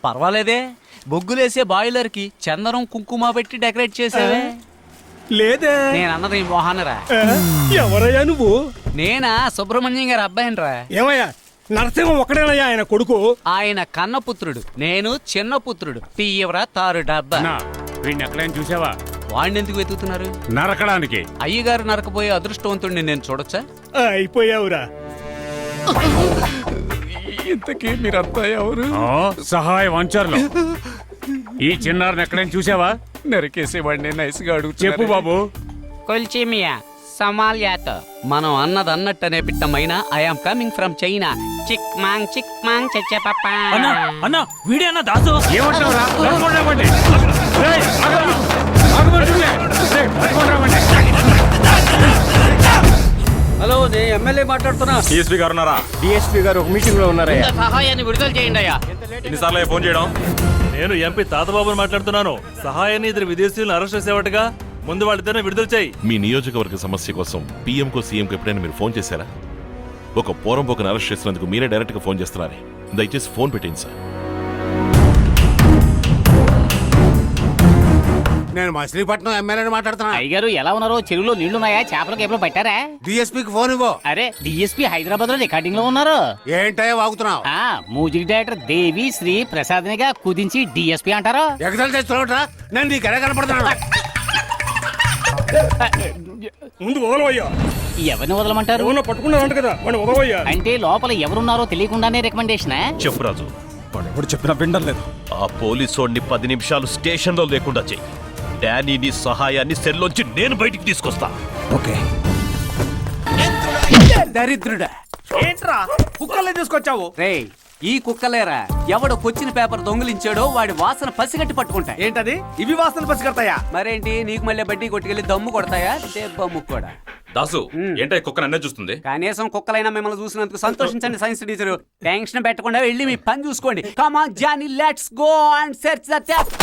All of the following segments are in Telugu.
పర్వాలేదే, బొగ్గులేసే బాయిలర్ కి చందనం కుంకుమ పెట్టి డెకరేట్ చేసావే. లేదే, నేను అన్నది మోహనరా. ఎవరయ్యా నువ్వు? నేనా సుబ్రహ్మణ్యం గారు అబ్బాయినరా. ఏమయ్యా, నరసింహ ఒకడేనయ్యా ఆయన కొడుకు? ఆయన కన్నపుత్రుడు, నేను చిన్న పుత్రుడు. తీవ్ర తారు డబ్బా. వీడిని ఎక్కడైనా చూసావా? వాడిని ఎందుకు వెతుకుతున్నారు? నరకడానికి. అయ్యగారు నరకపోయే అదృష్టవంతుడిని నేను చూడొచ్చా? అయిపోయావురా. ఇంతకీ మీరంతా ఎవరు? సహాయ వంచర్లు. ఈ చిన్నారిని ఎక్కడైనా చూసావా? నరికేసేవాడిని నైస్గా అడుగు. చెప్పు బాబు. కొల్చిమియా సమాల్యాతో మనం అన్నది అన్నట్టనే పిట్టమైనా ఐఎమ్ కమింగ్ ఫ్రమ్ చైనా. చిక్ మాంగ్ చచ్చే పప్పా. అన్నా వీడే అన్న దాసు. ఏమంటావురా? హలో, నేను ఎమ్మెల్యే మాట్లాడుతున్నా. డిఎస్పీ గారు ఉన్నారా? డిఎస్పీ గారు ఒక మీటింగ్ లో ఉన్నారయ్యా. సహాయాన్ని విడుదల చేయండి అయ్యా. ఎన్నిసార్లు ఫోన్ చేయడం? నేను ఎంపీ తాతబాబుని మాట్లాడుతున్నాను. సహాయాన్ని ఇద్దరు విదేశీయులను అరెస్ట్ చేసేవాటుగా, ముందు వాళ్ళిద్దరిని విడుదల చేయి. మీ నియోజకవర్గ సమస్య కోసం పీఎంకో సీఎంకో ఎప్పుడైనా మీరు ఫోన్ చేశారా? ఒక పోరంపోకను అరెస్ట్ చేసినందుకు మీరే డైరెక్ట్ గా ఫోన్ చేస్తున్నారే. దయచేసి ఫోన్ పెట్టింది సార్. నేను మచిలీపట్నం ఎమ్మెల్యేని మాట్లాడుతున్నా. అయ్యగారు ఎలా ఉన్నారో? చెరువులో నీళ్లున్నాయా? చేపలకు ఎప్పుడు పట్టారా? డిఎస్పీకి ఫోన్ ఇవ్వు. అరే, డిఎస్పీ హైదరాబాద్ లో రికార్డింగ్ లో ఉన్నారు. ఏంటయ్యా వాగుతున్నావు? మ్యూజిక్ డైరెక్టర్ దేవి శ్రీ ప్రసాద్నిగా కుదించి డిఎస్పీ అంటారు. ఎగతాళి చేస్తున్నావుట్రా? నేను నీకు ఎలా కనపడుతున్నాను? ముందు వదలవయ్యా. ఎవరిని వదలమంటారు? ఎవరినో పట్టుకున్నారంట కదా, వాడిని వదలవయ్యా. అంటే లోపల ఎవరున్నారో తెలియకుండానే రికమెండేషన్? చెప్పు రాజు. వాడు ఎప్పుడు చెప్పినా వినడం లేదు. ఆ పోలీసోడిని 10 నిమిషాలు స్టేషన్లో లేకుండా చెయ్యి. డానీని సహాయాన్ని సెల్లోంచి నేను బయటికి తీసుకొస్తా. ఓకే. దరిద్రుడా, ఏంట్రా కుక్కల్ని తీసుకొచ్చావు? రే, ఈ కుక్కలేరా ఎవడో కొచ్చిన పేపర్ దొంగిలించాడో వాడి వాసన పసిగట్టి పట్టుకుంటా. ఏంటది? ఇవి వాసనలు పసిగడతాయా? మరేంటి, నీకు మళ్ళీ బడ్డీ కొట్టుకెళ్ళి దమ్ము కొడతాయా? దెబ్బమ్ము కూడా. దాసు, ఏంటో కుక్క నన్నే చూస్తుంది. కనీసం కుక్కలైనా మిమ్మల్ని చూసినందుకు సంతోషించండి సైన్స్ టీచర్. టెన్షన్ పెట్టకుండా వెళ్ళి మీ పని చూసుకోండి. Come on Johnny, let's go and search the theft.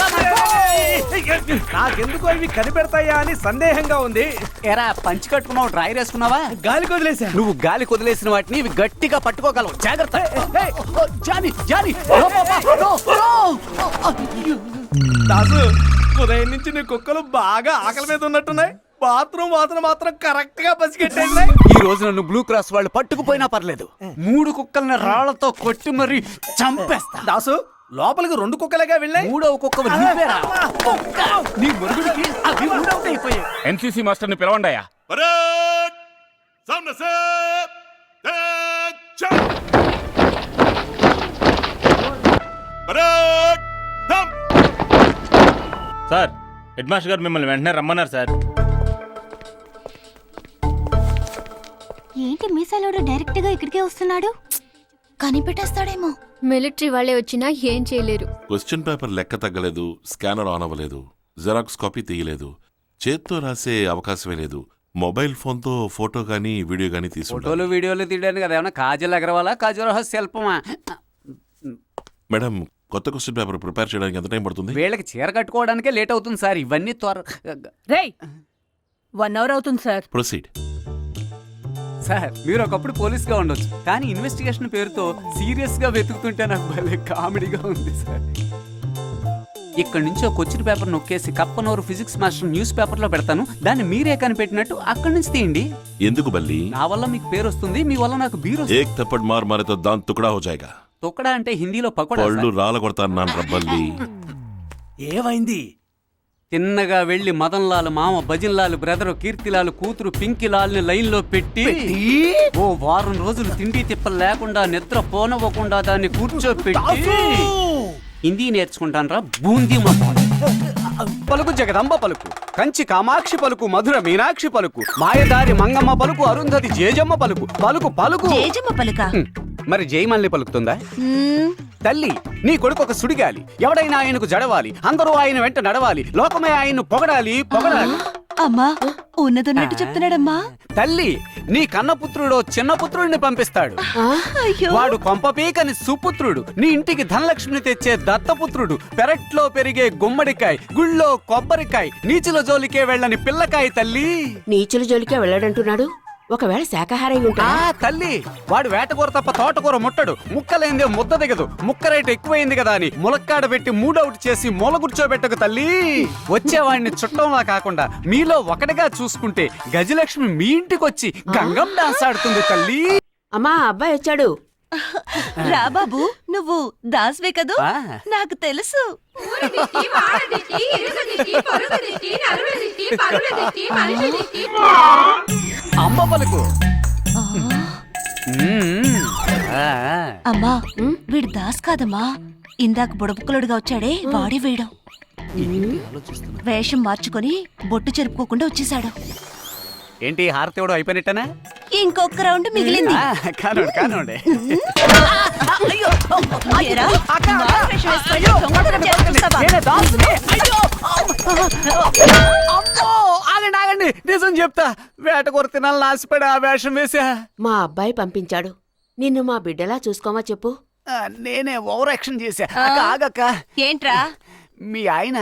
నాకెందుకో ఇవి కనిపెడతాయా అని సందేహంగా ఉంది. ఎరా, పంచి కట్టుకున్నావు, డ్రైర్ వేసుకున్నావా? గాలి కొదిలేసా. నువ్వు గాలి కొదిలేసిన వాటిని ఇవి గట్టిగా పట్టుకోగలవు. జాగ్రత్త. జానీ జానీ, దాసు, ఉదయం నుంచి నీ కుక్కలు బాగా ఆకలి మీద ఉన్నట్టున్నాయి. బాత్రూమ్ వాసన మాత్రం కరెక్ట్ గా పసిగట్టేసినాయి. ఈ రోజు నన్ను బ్లూ క్రాస్ వాళ్ళు పట్టుకుపోయినా పర్లేదు, 3 కుక్కల్ని రాళ్లతో కొట్టి మరీ చంపేస్తా. దాసు, లోపలికి 2 కుక్కలేగా వెళ్ళాయి. 3వ కుక్క నువ్వేరా? నీ మురుగుడికి అవి ఊడౌట్ అయిపోయాయి. ఎన్సీసీ మాస్టర్ ని పిలవండియా. సార్, హెడ్ మాస్టర్ గారు మిమ్మల్ని వెంటనే రమ్మన్నారు సార్. ఏంటి మీసాలోడు డైరెక్ట్ గా ఇక్కడికే వస్తున్నాడు? కనిపెట్టేస్తాడేమో. మిలిటరీ వాళ్ళే వచ్చినా ఏం చేయలేరు. క్వశ్చన్ పేపర్ లెక్క తగ్గలేదు, స్కానర్ ఆన్ అవ్వలేదు, జెరాక్స్ కాపీ తీయలేదు, చేత్తో రాసే అవకాశమే లేదు. మొబైల్ ఫోన్ తో ఫోటో గానీ వీడియో గానీ తీసుకుంటారు. ఫోటోలు వీడియోలు తీయడానికి కదా ఏమన్నా కాజల్ అగర్వాలా, కాజల్ శిల్పమా? మేడం, కొత్త క్వశ్చన్ పేపర్ ప్రిపేర్ చేయడానికి ఎంత టైం పడుతుంది? వీళ్ళకి చీర కట్టుకోవడానికే లేట్ అవుతుంది సార్. ఇవన్నీ రేయ్ 1 అవర్ అవుతుంది సార్. ప్రొసీడ్. సార్, మీరు ఒకప్పుడు పోలీస్ గా ఉండొచ్చు, కానీ ఇన్వెస్టిగేషన్ పేరుతో సీరియస్ గా వెతుకుతుంటే నాకు భలే కామెడీగా ఉంది సార్. ఇక్కడ నుంచి ఒక క్వశ్చన్ పేపర్ నొక్కేసి కప్పనూరు ఫిజిక్స్ మాస్టర్ న్యూస్ పేపర్ లో పెడతాను. దాన్ని మీరే కనిపెట్టినట్టు అక్కడి నుంచి తీయండి. ఎందుకు బల్లి? నా వల్ల మీకు పేరు వస్తుంది, మీ వల్ల నాకు బీరు. ఏక్ థప్పడ్ మార్ మారే తో దాన్ తుకడా హో జాయేగా. తొక్కడా అంటే హిందీలో పకోడా. పళ్ళు రాల కొడతాను నాన్న రబ్బల్లి. ఏమైంది? తిన్నగా వెళ్లి మదన్ లాల్ మామ, భజన్ లాల్ బ్రదరు, కీర్తిలాల్ కూతురు పింకిలాల్ ని లైన్ లో పెట్టి ఓ వారం రోజులు తిండి తిప్పలు లేకుండా, నిద్ర పోనవ్వకుండా దాన్ని కూర్చోపెట్టి హిందీ నేర్చుకుంటానరా బూందీ పలుకు, జగదంబ పలుకు, కంచి కామాక్షి పలుకు, మధుర మీనాక్షి పలుకు, మాయదారి మంగమ్మ పలుకు, అరుంధతి జేజమ్మ పలుకు. పలుకు పలుకు. జేజమ్మ పలుక. మరి జయమల్ని పలుకుతుందా? తల్లి, నీ కొడుకు ఒక సుడిగాలి. ఎవడైనా ఆయనకు జడవాలి, అందరూ ఆయన వెంట నడవాలి, లోకమే ఆయన్ను పొగడాలి పొగడాలి. అమ్మా, ఉన్నదన్నట్టు చెప్తున్నాడమ్మా. తల్లి, నీ కన్నపుత్రుడు చిన్న పుత్రుడిని పంపిస్తాడు. వాడు కొంపపీకని సుపుత్రుడు, నీ ఇంటికి ధనలక్ష్మిని తెచ్చే దత్తపుత్రుడు, పెరట్లో పెరిగే గుమ్మడికాయ, గుళ్ళో కొబ్బరికాయ, నీచుల జోలికే వెళ్ళని పిల్లకాయ. తల్లి, నీచుల జోలికే వెళ్ళాడంటున్నాడు. ఒకవేళ శాకాహారి ఉంటా ఆ తల్లి వాడు వేటకూర తప్ప తోటకూర ముట్టడు, ముక్కలేందే ముద్ద దిగదు, ముక్క రేటు ఎక్కువైంది కదా అని ములక్కాడ పెట్టి మూడౌట్ చేసి మూల కూర్చోబెట్టకు తల్లి. వచ్చేవాడిని చుట్టంలా కాకుండా మీలో ఒకటిగా చూసుకుంటే గజలక్ష్మి మీ ఇంటికి వచ్చి గంగం డాన్స్ ఆడుతుంది తల్లి. అమ్మా అబ్బాయి వచ్చాడు. రా బాబు, నువ్వు దాస్వే కదూ? ఆ. నాకు తెలుసు. అమ్మ పలుకు. ఆ. అమ్మా వీడు దాస్ కాదమ్మా, ఇందాక బుడబుక్కలుడుగా వచ్చాడే వాడే వీడు. వేషం మార్చుకొని బొట్టు చెరుపుకోకుండా వచ్చేసాడు. ఏంటి హారతి ఇవ్వడం అయిపోయినట్టనా? ఇంకొక రౌండ్ మిగిలింది. కానండి కానండి. ఏరా, మారు వేషం వేసుకొని దొంగతనం చేయాలని చూస్తావా? అమ్మో ఆగండి ఆగండి, నిజం చెప్తా. వేటకూర తినాలని ఆశపడి ఆ వేషం వేసా. మా అబ్బాయి పంపించాడు. నిన్ను మా బిడ్డలా చూసుకోమా చెప్పు. నేనే ఓవర్ యాక్షన్ చేశా. ఆగక్క, ఏంట్రా? మీ ఆయన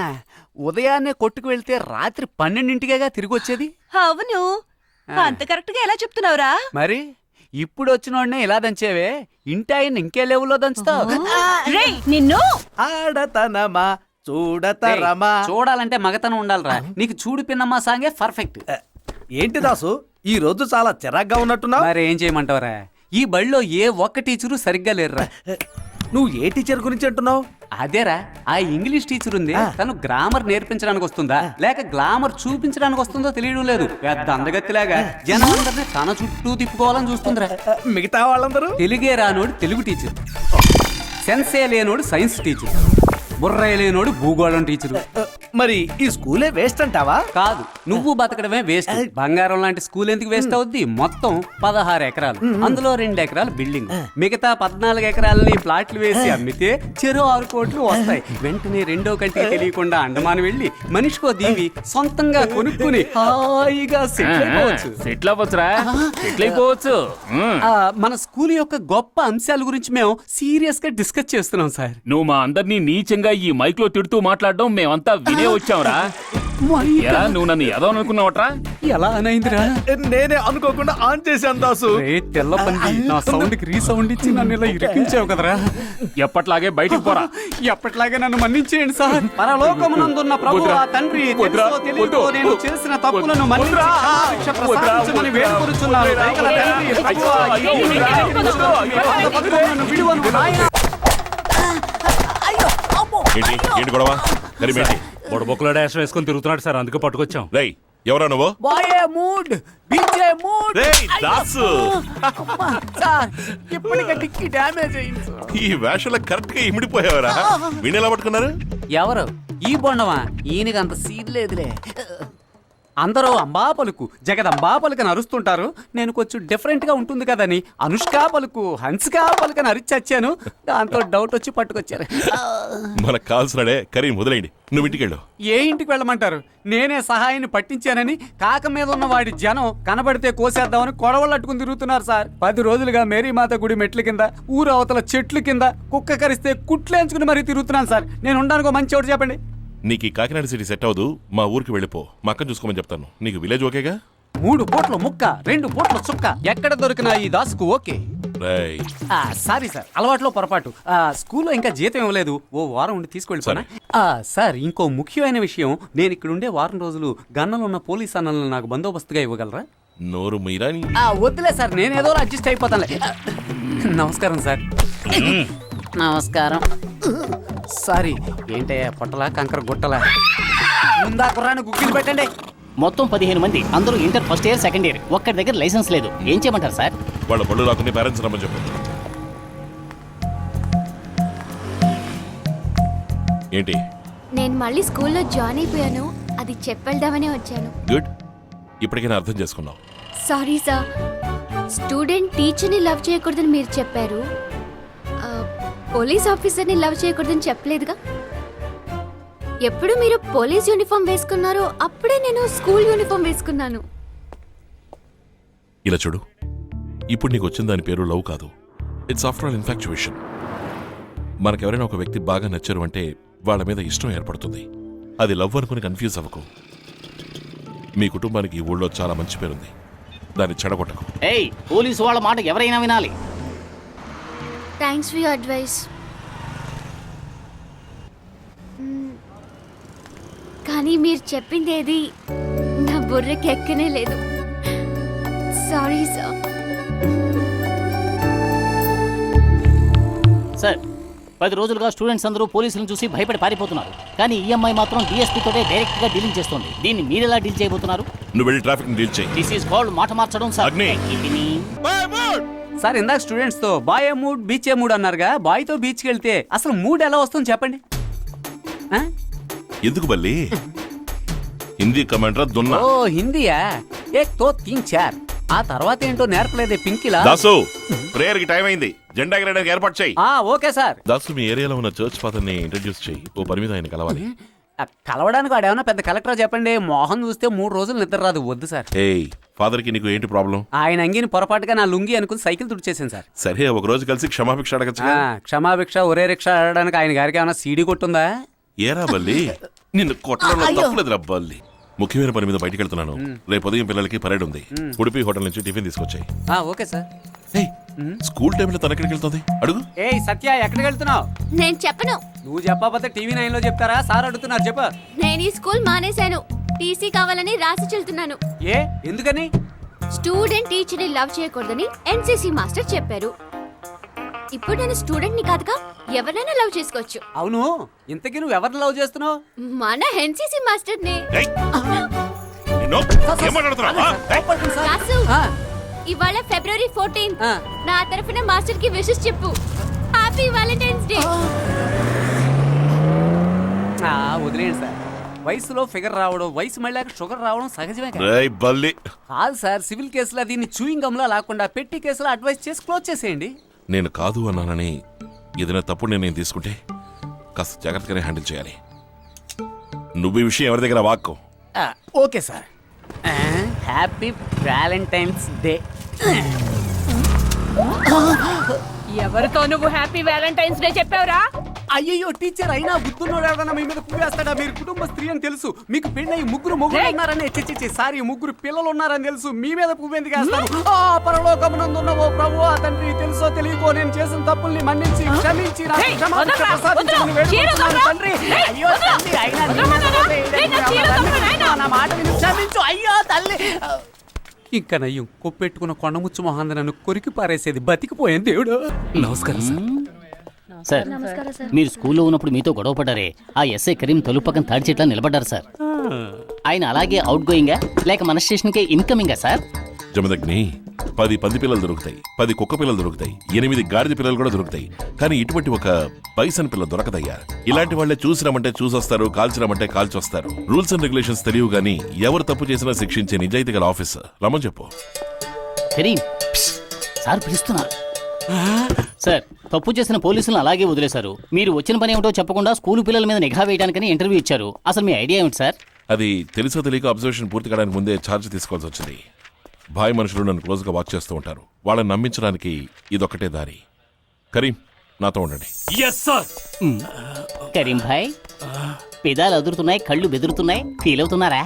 ఉదయాన్నే కొట్టుకు వెళ్తే రాత్రి 12ంటికేగా తిరిగి వచ్చేది. అవును, అంత కరెక్ట్ గా ఎలా చెప్తున్నావురా? మరి ఇప్పుడు వచ్చినోడ్నే ఇలా దంచేవే, ఇంటి ఆయన ఇంకే లెవెల్లో దంచుతావు. రేయ్ నిన్ను. ఆడతనమా చూడతరమా. చూడాలంటే మగతనం ఉండాలిరా. నీకు చూడు పిన్నమ్మా సాంగే పర్ఫెక్ట్. ఏంటి దాసు ఈ రోజు చాలా చిరాగ్గా ఉన్నట్టున్నావు? మరి ఏం చేయమంటావరా, ఈ బడిలో ఏ ఒక్క టీచరు సరిగ్గా లేరురా. నువ్వు ఏ టీచర్ గురించి అంటున్నావు? అదేరా, ఆ ఇంగ్లీష్ టీచర్ ఉంది, తను గ్రామర్ నేర్పించడానికి వస్తుందా లేక గ్లామర్ చూపించడానికి వస్తుందో తెలియడం లేదు. పెద్ద అందగత్తిలాగా జనం అందరినీ తన చుట్టూ తిప్పుకోవాలని చూస్తుందిరా. మిగతా వాళ్ళందరూ తెలుగే రానోడు తెలుగు టీచర్, సెన్సే లేనోడు సైన్స్ టీచర్, బుర్రే లేనోడు భూగోళం టీచరు. మరి ఈ స్కూలే వేస్ట్ అంటావా? కాదు, నువ్వు బతకడమే వేస్ట్. బంగారం లాంటి స్కూల్ ఎందుకు వేస్ట్ అవుద్ది? మొత్తం 16 ఎకరాలు, అందులో 2 ఎకరాలు బిల్డింగ్, మిగతా 14 ఎకరాలని ప్లాట్లు వేసి అమ్మితే చెరో 6 కోట్లు వస్తాయి. వెంటనే రెండో కంటికి తెలియకుండా అండమాన్ వెళ్లి మనిషికో దీవి సొంతంగా కొనుక్కుని హాయిగా సెటిల్ అయిపోవచ్చు. సెటిల్ అవ్వచ్చురా, సెటిల్ అయిపోవచ్చు. మన స్కూల్ యొక్క గొప్ప అంశాల గురించి మేము సీరియస్ గా డిస్కస్ చేస్తున్నాం సార్. నువ్వు మా అందరినీ నీచంగా ఈ మైక్ లో తిడుతూ మాట్లాడడం మేమంతా వినే వచ్చావురా. ఎలా నువ్వు నన్ను ఏదో అనుకున్నావట్రా? ఎలా అనైందిరా? నేనే అనుకోకుండా ఆన్ చేశాను దాసు. తెల్ల పంది, నా సౌండ్ కి రీసౌండ్ ఇచ్చి నన్ను ఇలా ఇరికించావు కదరా. ఎప్పట్లాగే బయటికి పోరా. ఎప్పటిలాగే నన్ను మన్నించేయండి సార్. పరలోకమునందున్న ప్రభువా తండ్రి, తెలుసో తెలియకో నేను చేసిన తప్పులను మన్నించి క్షమాభిక్ష ప్రసాదించమని వేడుకొనుచున్నాను. దయగల తండ్రి, ప్రభువా, నన్ను విడువను నాయనా. ఏంటి గొడవ? కరిమేంటి? బొడబొక్కలో డాష్ వేసుకొని తిరుగుతున్నాడు సార్, అందుకే పట్టుకొచ్చాం. రై ఎవరా నువ్వు? బాయే మూడ్, బీచే మూడ్. రేయ్ దాసు, అమ్మా, సార్ ఇప్పటికే డిక్కి డ్యామేజ్ అయింది సార్. ఈ వేషంలో కరెక్ట్ గా ఇమిడిపోయావరా? వీణెలా పట్టుకున్నారు? ఎవరు ఈ బొండవా? ఈయనకి అంత సీన్ లేదులే. అందరూ అంబా పలుకు జగదంబా పలుకని అరుస్తుంటారు. నేను కొంచెం డిఫరెంట్ గా ఉంటుంది కదని అనుష్కా పలుకు హన్స్కా పలుకని అరిచచ్చాను. దాంతో డౌట్ వచ్చి పట్టుకొచ్చారు. మనకు కాల్సినాడే కరీం, వదిలేయండి. నువ్వు ఇంటికెళ్ళు. ఏ ఇంటికి వెళ్ళమంటారు? నేనే సహాయాన్ని పట్టించానని కాక మీద ఉన్న వాడి జనం కనబడితే కోసేద్దామని కొడవళ్ళు అట్టుకుని తిరుగుతున్నారు సార్. 10 రోజులుగా మేరీమాత గుడి మెట్ల కింద, ఊరు అవతల చెట్లు కింద కుక్క కరిస్తే కుట్లేంచుకుని మరీ తిరుగుతున్నాను సార్. నేను ఉండడానికి మంచి చోటు చెప్పండి. నీకు ఈ కాకినాడ సిటీ సెట్ అవ్వదు, మా ఊరికి వెళ్ళిపో. మా అక్కని చూసుకోమని చెప్తాను. నీకు విలేజ్ ఓకేగా? 3 పూట్ల ముక్క, 2 పూట్ల చుక్క, ఎక్కడ దొరికినా ఈ దాసుకు ఓకే. రేయ్ సారీ సార్, అలవాట్లో పొరపాటు. స్కూల్లో ఇంకా జీతం ఇవ్వలేదు, ఓ వారం ఉండి తీసుకెళ్ళిపోనా? సార్ ఇంకో ముఖ్యమైన విషయం, నేను ఇక్కడ ఉండే వారం రోజులు గన్నలో ఉన్న పోలీస్ అన్నలను నాకు బందోబస్తుగా ఇవ్వగలరా? నోరు మీరాని. వద్దులే సార్, నేను ఏదో అడ్జస్ట్ అయిపోతానులే. నమస్కారం సార్. నమస్కారం. సారీ, ఏంటయ్యా పొట్టలా కంకర గుట్టలా? ముందా కుర్రాన్ని గుగ్గిలు పెట్టండి. మొత్తం 15 మంది, అందరూ inter first year second year. ఒక్కడి దగ్గర లైసెన్స్ లేదు. ఏం చేయమంటారు సార్? వాళ్ళ పళ్ళు రాకుండా పేరెంట్స్ రమ్మని చెప్పు. ఏంటి? నేను మళ్ళీ స్కూల్లో జాయిన్ అయిపోయాను, అది చెప్పెళ్దామనే వచ్చాను. గుడ్, ఇప్పటికైనా అర్థం చేసుకున్నావు. సారీ సార్, స్టూడెంట్ టీచర్ని లవ్ చేయకూడదని మీరు చెప్పారు, పోలీస్ ఆఫీసర్ని లవ్ చేయకూడదని చెప్పలేదుగా. ఎప్పుడు మీరు పోలీస్ యూనిఫామ్ వేసుకున్నారో అప్పుడే నేను స్కూల్ యూనిఫామ్ వేసుకున్నాను. ఇలా చూడు, ఇప్పుడు నీకు వచ్చిన దాని పేరు లవ్ కాదు. It's after all infatuation. మనకెవరైనా ఒక వ్యక్తి బాగా నచ్చారు అంటే వాళ్ళ మీద ఇష్టం ఏర్పడుతుంది. అది లవ్ అనుకుని కన్ఫ్యూజ్ అవ్వకు. మీ కుటుంబానికి ఈ ఊళ్ళో చాలా మంచి పేరుంది. దాన్ని చెడగొట్టకు. ఏయ్ పోలీసు వాళ్ళ మాట ఎవరైనా వినాలి. Thanks for your advice. కానీ మీరు చెప్పింది ఏది నా బుర్రకి ఎక్కనే లేదు. Sorry sir. సార్ 10 రోజులుగా స్టూడెంట్స్ అందరూ పోలీసులను చూసి భయపడి పారిపోతున్నారు. కానీ ఈ అమ్మాయి మాత్రం డిఎస్పీ తోటే డైరెక్ట్ గా డీలింగ్ చేస్తోంది. దీన్ని మీరు ఎలా డీల్ చేయబోతున్నారు? నువ్వు వెళ్ళి ట్రాఫిక్ డీల్ చేయి. దిస్ ఈస్ కాల్డ్ మాట మార్చడం సార్. అగ్ని. సార్ ఇందాక స్టూడెంట్స్ తో బాయ్ ఏ మూడ్ బీచ్ ఏ మూడ్ అన్నారుగా, బాయ్ తో బీచ్కి వెళ్తే అసలు మూడ్ ఎలా వస్తుంది చెప్పండి. ఆ? ఎందుకు బల్లి? హిందీ కమాండర్ దున్నా. ఓ హిందీయా? ఏక్ తో తీన్ చార్. ఆ తర్వాత ఏంటో నేర్పలేదే పింకిలా. దాసు, ప్రేయర్ కి టైం అయింది. జెండా ఎగరడానికి ఏర్పాటు చేయి. Okay sir. దాసు, మీ ఏరియాలో ఉన్న చర్చ్ ఫాదర్ ని ఇంట్రడ్యూస్ చేయి. ఓ పని మీద ఆయన కలవాలి. కలవడానికి వాడు ఏమన్నా పెద్ద కలెక్టర్ చెప్పండి. మోహన్ చూస్తే 3 రోజులు నిద్ర రాదు. వద్దు సార్. ఏయ్, ఫాదర్ కి నీకు ఏంటి ప్రాబ్లం? ఆయన అంగిని పొరపాటుగా నా లుంగి అనుకుని సైకిల్ తుడిచేసాను సార్. సరే, ఒక రోజు కలిసి క్షమాభిక్ష అడగచ్చు. క్షమాభిక్ష ఒరే రిక్షా ఆడడానికి ఆయన గారికి ఏమైనా సీడీ కొట్టుందా? ఏరా బల్లి, నిన్ను కొట్టడంలో తప్పులేదురా బల్లి. ముఖ్యమైన పని మీద బయటికి వెళ్తున్నాను. రేపు ఉదయం పిల్లలకి పరేడ్ ఉంది. ఉడిపి హోటల్ నుంచి టిఫిన్ తీసుకొచ్చాయి. Okay sir. స్కూల్ టైంలో తన ఎక్కడికి వెళ్తుంది అడుగు. ఏయ్ సత్య, ఎక్కడికి వెళ్తున్నావు? నేను చెప్పను. నువ్వు చెప్పకపోతే టీవీ 9 లో చెప్తారా? సార్ అడుగుతున్నారు, చెప్ప. నేను ఈ స్కూల్ మానేశాను. టీసీ కావాలని రాసి చెల్తున్నాను. ఏ ఎందుకని? స్టూడెంట్ టీచర్ ని లవ్ చేయకూడదని ఎన్సీసీ మాస్టర్ చెప్పారు. ఇప్పుడు నేను స్టూడెంట్ ని కాదుగా, ఎవరైనా లవ్ చేసుకోవచ్చు. అవును, ఇంతకీ నువ్వు ఎవరిని లవ్ చేస్తున్నావు? మన ఎన్సీసీ మాస్టర్ ని. ఏయ్, నిన్ను ఏం మాట్లాడుతున్నావ్? రాసు, ఇవాళ ఫిబ్రవరి 14 నా తరఫున మాస్టర్ కి విషెస్ చెప్పు. Happy Valentine's day. వదిలేండి సార్. వయసులో ఫిగర్ రావడం, వయసు మళ్ళీ షుగర్ రావడం సహజమే కదా. రేయ్ బల్లి, కాదు సార్, సివిల్ కేసులో దీన్ని చూయింగ్ గమ్లా లేకుండా పెట్టి కేసులో అడ్వైస్ చేసి క్లోజ్ చేసేయండి. నేను కాదు అన్నానని ఏదైనా తప్పుడు నిర్ణయం తీసుకుంటే కాస్త జాగ్రత్తగానే హ్యాండిల్ చేయాలి. నువ్వు ఈ విషయం ఎవరి దగ్గర వాక్కో. Okay sir. Happy Valentine's day. ఎవరితో నువ్వు హ్యాపీ వ్యాలంటైన్స్ డే చెప్పావురా? అయ్యయ్యో టీచర్, అయినా బుద్ధున్నోడు ఎవడన్నా మీ మీద పువ్వేస్తాడా? మీరు కుటుంబ స్త్రీ అని తెలుసు. మీకు పెళ్ళయి 3 మొగుళ్ళు ఉన్నారని, సారీ 3 పిల్లలు ఉన్నారని తెలుసు. మీ మీద పువ్వెందుకు వేస్తాను? పరలోకమునందున్న ఓ ప్రభువా తండ్రి, తెలుసో తెలియకో నేను చేసిన తప్పుల్ని మన్నించి క్షమించి నాకు క్షమాభిక్ష ప్రసాదించమని వేడుకుంటున్నాను తండ్రి. అయ్యో తల్లి, అయినా నా మాట విని క్షమించు. అయ్యో తల్లి. ఇంకా నయ్యం కొప్పెట్టుకున్న కొండముచ్చు మొహాన్ని నన్ను కొరికి పారేసేది బతికిపోయాను దేవుడు. నమస్కారం సార్. సార్ మీరు స్కూల్లో ఉన్నప్పుడు మీతో గొడవ పడ్డారే, ఆ ఎస్ఐ కరీం తలుపు పక్కన తాడి చెట్లా నిలబడ్డారు సార్. ఆయన అలాగే అవుట్ గోయింగా లేక మన స్టేషన్కే ఇన్కమింగా సార్? జమదగ్ని, 10 పంది పిల్లలు దొరుకుతాయి, 10 కుక్క పిల్లలు దొరుకుతాయి, 8 గాడిద పిల్లలు కూడా దొరుకుతాయి. కానీ ఇటువంటి ఒక బైసన్ పిల్ల దొరకదయ్యా. ఇలాంటి వాళ్ళే చూసినామంటే చూసొస్తారు, కాల్చినామంటే కాల్చొస్తారు. రూల్స్ అండ్ రెగ్యులేషన్స్ తెలియవు గానీ ఎవరు తప్పు చేసినా శిక్షించే నిజాయితీ గల ఆఫీసర్. రమ్మని చెప్పు. కరీం సార్ పిలుస్తున్నారు. సార్ తప్పు చేసిన పోలీసులను అలాగే వదిలేశారు. మీరు వచ్చిన పని ఏమిటో చెప్పకుండా స్కూల్ పిల్లల మీద నిఘా వేయడానికని ఇంటర్వ్యూ ఇచ్చారు. అసలు మీ ఐడియా ఏమిటి సార్? అది తెలుసో తెలియక అబ్జర్వేషన్ పూర్తి కావడానికి ముందే ఛార్జ్ తీసుకోవాల్సి వచ్చింది. భాయ్ మనుషులు నన్ను క్లోజ్ గా వాచ్ చేస్తూ ఉంటారు. వాళ్ళని నమ్మించడానికి ఇదొక్కటే దారి. కరీం, నాతో ఉండండి. కరీం భాయ్, పెదాలు అదురుతున్నాయి, కళ్ళు బెదురుతున్నాయి, ఫీల్ అవుతున్నారా?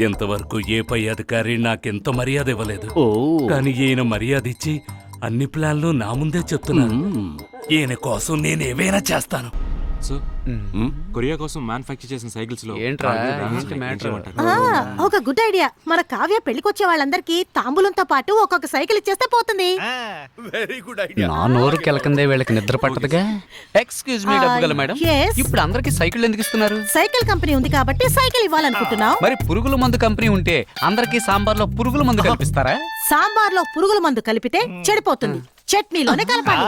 ఇంతవరకు ఏ పై అధికారి నాకెంత మర్యాద ఇవ్వలేదు. ఓ, కానీ ఈయన మర్యాద ఇచ్చి అన్ని ప్లాన్లు నా ముందే చెప్తున్నాను. ఈయన కోసం నేను ఏవైనా చేస్తాను. కొరియా కోసం మ్యానుఫ్యాక్చర్ చేసిన సైకిల్స్ లో ఒక గుడ్ ఐడియా. మన కావ్య పెళ్లికొచ్చే వాళ్ళందరికీ తాంబూలంతో పాటు ఒక్కొక్క సైకిల్ ఇచ్చేస్తే పోతుంది. Very good idea. నా నోరు కెలకందే వీళ్ళకి నిద్ర పట్టదుగా. ఎక్స్క్యూజ్ మీ, డబ్బు గల మేడం, ఇప్పుడు అందరికి సైకిల్ ఎందుకు ఇస్తున్నారు? సైకిల్ కంపెనీ ఉంది కాబట్టి సైకిల్ ఇవ్వాలనుకుంటున్నావు. మరి పురుగుల మందు కంపెనీ ఉంటే అందరికి సాంబార్లో పురుగుల మందు కల్పిస్తారా? సాంబార్లో పురుగుల మందు కలిపితే చెడిపోతుంది. చట్నీలోనే కలపాలి.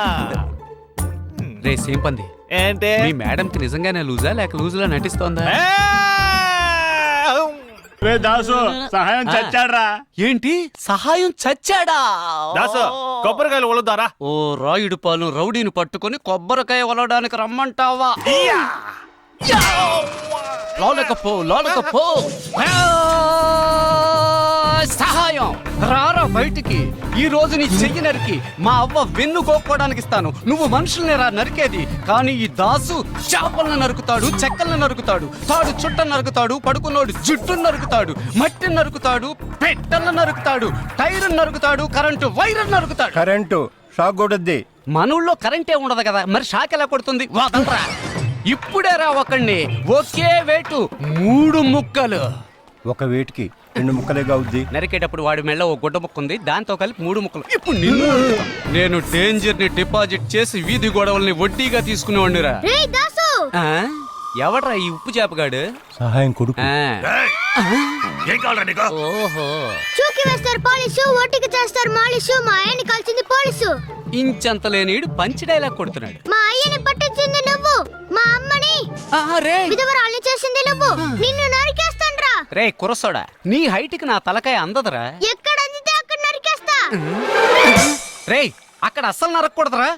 రే సేంపంది, ఏంటే మీ మేడం కి నిజంగానే లూజా లేక లూజులా నటిస్తోందా? దాసు సహాయం చచ్చాడ్రా. ఏంటి సహాయం చచ్చాడా? దాసు కొబ్బరికాయలు ఒలుద్దారా? ఓ రాయుడు పాలు రౌడీని పట్టుకొని కొబ్బరికాయ ఒలడానికి రమ్మంటావా? లోనకపో సహాయం రారా బయటికి. ఈ రోజు నీ చెయ్యి నరికి మా అవ్వ వెన్ను కోక్కోవడానికి ఇస్తాను. నువ్వు మనుషుల్ని రా నరికేది, కానీ ఈ దాసు చేపలను నరుకుతాడు, చెక్కలను నరుకుతాడు, తాడు చుట్ట నరుకుతాడు, పడుకున్నోడు జుట్టు నరుకుతాడు, మట్టిని నరుకుతాడు, పెట్టలను నరుకుతాడు, టైరు నరుకుతాడు, కరెంటు వైరు నరుకుతాడు. కరెంటు షాక్ కొడుద్ది. మన ఊళ్ళో కరెంటే ఉండదు కదా, మరి షాక్ ఎలా కొడుతుంది? వాదనరా ఇప్పుడే రా ఒకడిని ఒకే వేటు 3 ముక్కలు. ఒక వేటికి 2 ముక్కలేగా అవుద్ది. నరికేటప్పుడు వాడి మెళ్ళ ఓ గుడ్డ ముక్క ఉంది, దాంతో కలిపి 3 ముక్కలు. ఇప్పుడు నిన్ను నరుకుతాం. నేను డేంజర్ ని డిపాజిట్ చేసి వీధి గొడవల్ని వడ్డీగా తీసుకునేవాడిరా. ఎవడ్రా ఈ ఉప్పు చేపగాడు? సహాయం కొడుకు. ఏం కావాలా నీకు? ఓహో, చూకి వేస్తారు పోలీసు, ఓటికి చేస్తారు మాలిషు. మా ఆయన్ని కలిసింది పోలీసు. ఇంచంత లేనీడు పంచి డైలాగ్ కొడుతున్నాడు. మా అయ్యని పట్టించింది నువ్వు, మా అమ్మని విధవరాల్ని చేసింది నువ్వు. నిన్ను నరికేస్తాన్రా. రే కురసోడా, నీ హైట్ కి నా తలకాయ అందదురా. ఎక్కడ అందితే అక్కడ నరికేస్తా. రే అక్కడ అస్సలు నరకూడదురా.